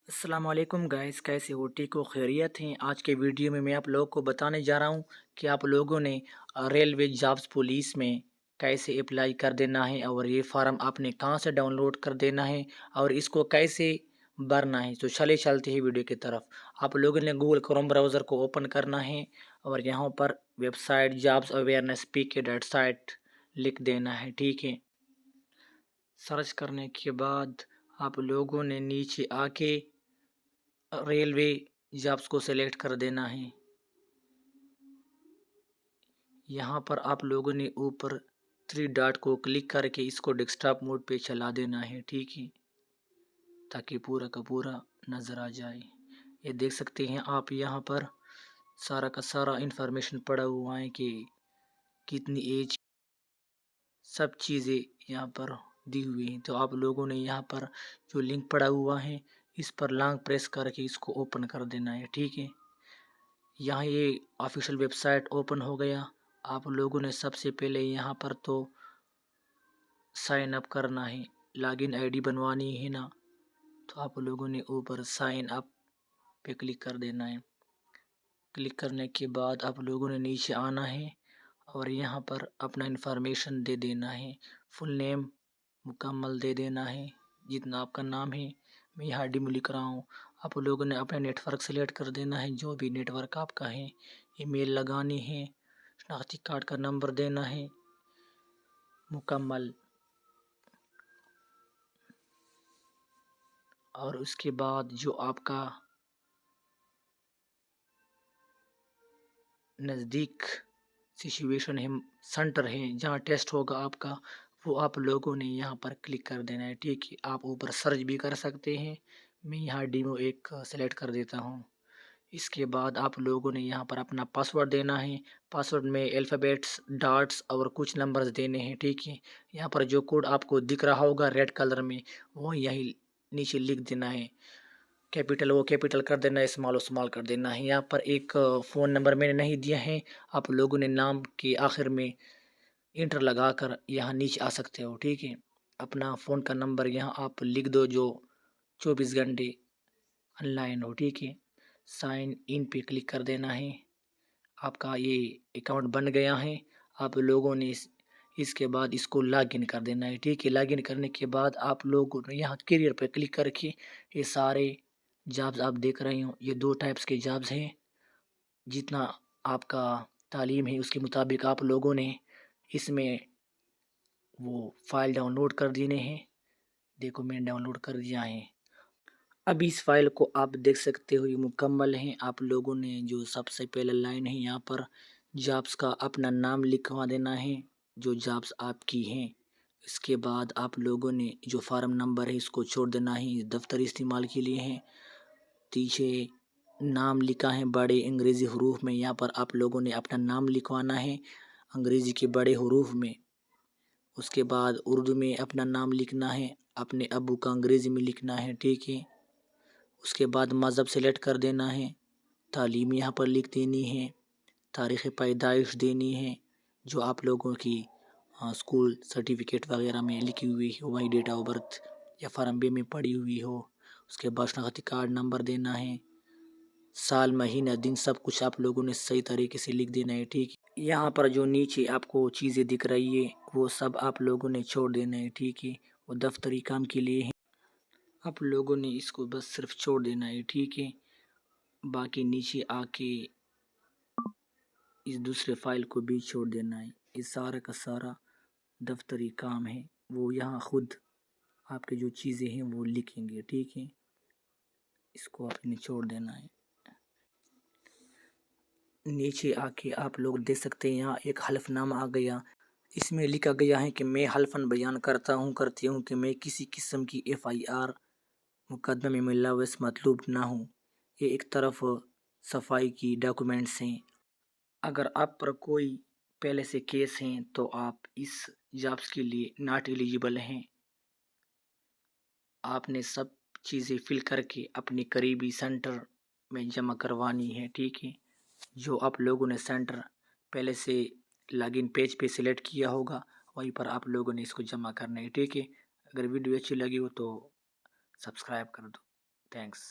अस्सलाम वालेकुम गाइस, कैसे हो? ठीक हो? खैरियत हैं? आज के वीडियो में मैं आप लोगों को बताने जा रहा हूँ कि आप लोगों ने रेलवे जॉब्स पुलिस में कैसे अप्लाई कर देना है और ये फार्म आपने कहाँ से डाउनलोड कर देना है और इसको कैसे भरना है। तो चले चलते हैं वीडियो की तरफ। आप लोगों ने गूगल क्रोम ब्राउज़र को ओपन करना है और यहाँ पर वेबसाइट जॉब्स अवेयरनेस पी के डॉट साइट लिख देना है, ठीक है। सर्च करने के बाद आप लोगों ने नीचे आके रेलवे जॉब्स को सेलेक्ट कर देना है। यहाँ पर आप लोगों ने ऊपर थ्री डॉट को क्लिक करके इसको डेस्कटॉप मोड पे चला देना है, ठीक है, ताकि पूरा का पूरा नज़र आ जाए। ये देख सकते हैं आप, यहाँ पर सारा का सारा इंफॉर्मेशन पड़ा हुआ है कि कितनी एज, सब चीज़ें यहाँ पर दी हुई हैं। तो आप लोगों ने यहाँ पर जो लिंक पड़ा हुआ है इस पर लॉन्ग प्रेस करके इसको ओपन कर देना है, ठीक है। यहाँ ये ऑफिशियल वेबसाइट ओपन हो गया। आप लोगों ने सबसे पहले यहाँ पर तो साइन अप करना है, लॉगिन आईडी बनवानी है ना। तो आप लोगों ने ऊपर साइन अप पे क्लिक कर देना है। क्लिक करने के बाद आप लोगों ने नीचे आना है और यहाँ पर अपना इन्फॉर्मेशन दे देना है। फुल नेम मुकम्मल दे देना है, जितना आपका नाम है। मैं यहाँ डिमो लिख रहा हूँ। आप लोगों ने अपना नेटवर्क सेलेक्ट कर देना है, जो भी नेटवर्क आपका है। ईमेल लगानी है, शनाख्ती कार्ड का नंबर देना है मुकम्मल, और उसके बाद जो आपका नज़दीक सिचुएशन है, सेंटर है जहाँ टेस्ट होगा आपका, वो आप लोगों ने यहाँ पर क्लिक कर देना है, ठीक है। आप ऊपर सर्च भी कर सकते हैं। मैं यहाँ डेमो एक सेलेक्ट कर देता हूँ। इसके बाद आप लोगों ने यहाँ पर अपना पासवर्ड देना है। पासवर्ड में अल्फ़ाबेट्स, डॉट्स और कुछ नंबर्स देने हैं, ठीक है। यहाँ पर जो कोड आपको दिख रहा होगा रेड कलर में, वो यही नीचे लिख देना है। कैपिटल वो कैपिटल कर देना है, स्मॉल वो स्मॉल कर देना है। यहाँ पर एक फ़ोन नंबर मैंने नहीं दिया है। आप लोगों ने नाम के आखिर में इंटर लगा कर यहाँ नीचे आ सकते हो, ठीक है। अपना फ़ोन का नंबर यहाँ आप लिख दो जो 24 घंटे ऑनलाइन हो, ठीक है। साइन इन पे क्लिक कर देना है। आपका ये अकाउंट बन गया है। आप लोगों ने इसके बाद इसको लॉगिन कर देना है, ठीक है। लॉगिन करने के बाद आप लोगों ने यहाँ करियर पे क्लिक करके ये सारे जॉब्स आप देख रहे हो, ये 2 टाइप्स के जॉब्स हैं। जितना आपका तालीम है उसके मुताबिक आप लोगों ने इसमें वो फ़ाइल डाउनलोड कर देने हैं। देखो मैंने डाउनलोड कर दिया है। अब इस फ़ाइल को आप देख सकते हो, ये मुकम्मल है। आप लोगों ने जो सबसे पहले लाइन है यहाँ पर जॉब्स का अपना नाम लिखवा देना है, जो जॉब्स आपकी हैं। इसके बाद आप लोगों ने जो फार्म नंबर है इसको छोड़ देना है, दफ्तर इस्तेमाल के लिए है। पीछे नाम लिखा है बड़े अंग्रेज़ी हरूफ में, यहाँ पर आप लोगों ने अपना नाम लिखवाना है अंग्रेज़ी के बड़े हरूफ में। उसके बाद उर्दू में अपना नाम लिखना है, अपने अब्बू का अंग्रेज़ी में लिखना है, ठीक है। उसके बाद मज़हब सेलेक्ट कर देना है, तालीम यहाँ पर लिख देनी है, तारीख़ पैदाइश देनी है, जो आप लोगों की स्कूल सर्टिफिकेट वगैरह में लिखी हुई हो, वही डेट ऑफ बर्थ या फॉर्म बी में पड़ी हुई हो। उसके बाद शनाख्ती कार्ड नंबर देना है, साल महीना दिन सब कुछ आप लोगों ने सही तरीके से लिख देना है, ठीक है। यहाँ पर जो नीचे आपको चीज़ें दिख रही है वो सब आप लोगों ने छोड़ देना है, ठीक है। वो दफ्तरी काम के लिए है, आप लोगों ने इसको बस सिर्फ छोड़ देना है, ठीक है। बाकी नीचे आके इस दूसरे फाइल को भी छोड़ देना है। ये सारा का सारा दफ्तरी काम है, वो यहाँ खुद आपके जो चीज़ें हैं वो लिखेंगे, ठीक है। इसको आपने छोड़ देना है। नीचे आके आप लोग देख सकते हैं यहाँ एक हल्फनामा आ गया। इसमें लिखा गया है कि मैं हल्फन बयान करता हूँ करती हूँ कि मैं किसी किस्म की FIR मुकदमे में मुलव्वस मतलूब ना हूँ। ये एक तरफ सफाई की डॉक्यूमेंट्स हैं। अगर आप पर कोई पहले से केस हैं तो आप इस जॉब्स के लिए नॉट एलिजिबल हैं। आपने सब चीज़ें फिल करके अपने करीबी सेंटर में जमा करवानी है, ठीक है। जो आप लोगों ने सेंटर पहले से लॉगिन पेज पे सिलेक्ट किया होगा वहीं पर आप लोगों ने इसको जमा करना है, ठीक है। अगर वीडियो अच्छी लगी हो तो सब्सक्राइब कर दो। تھینکس.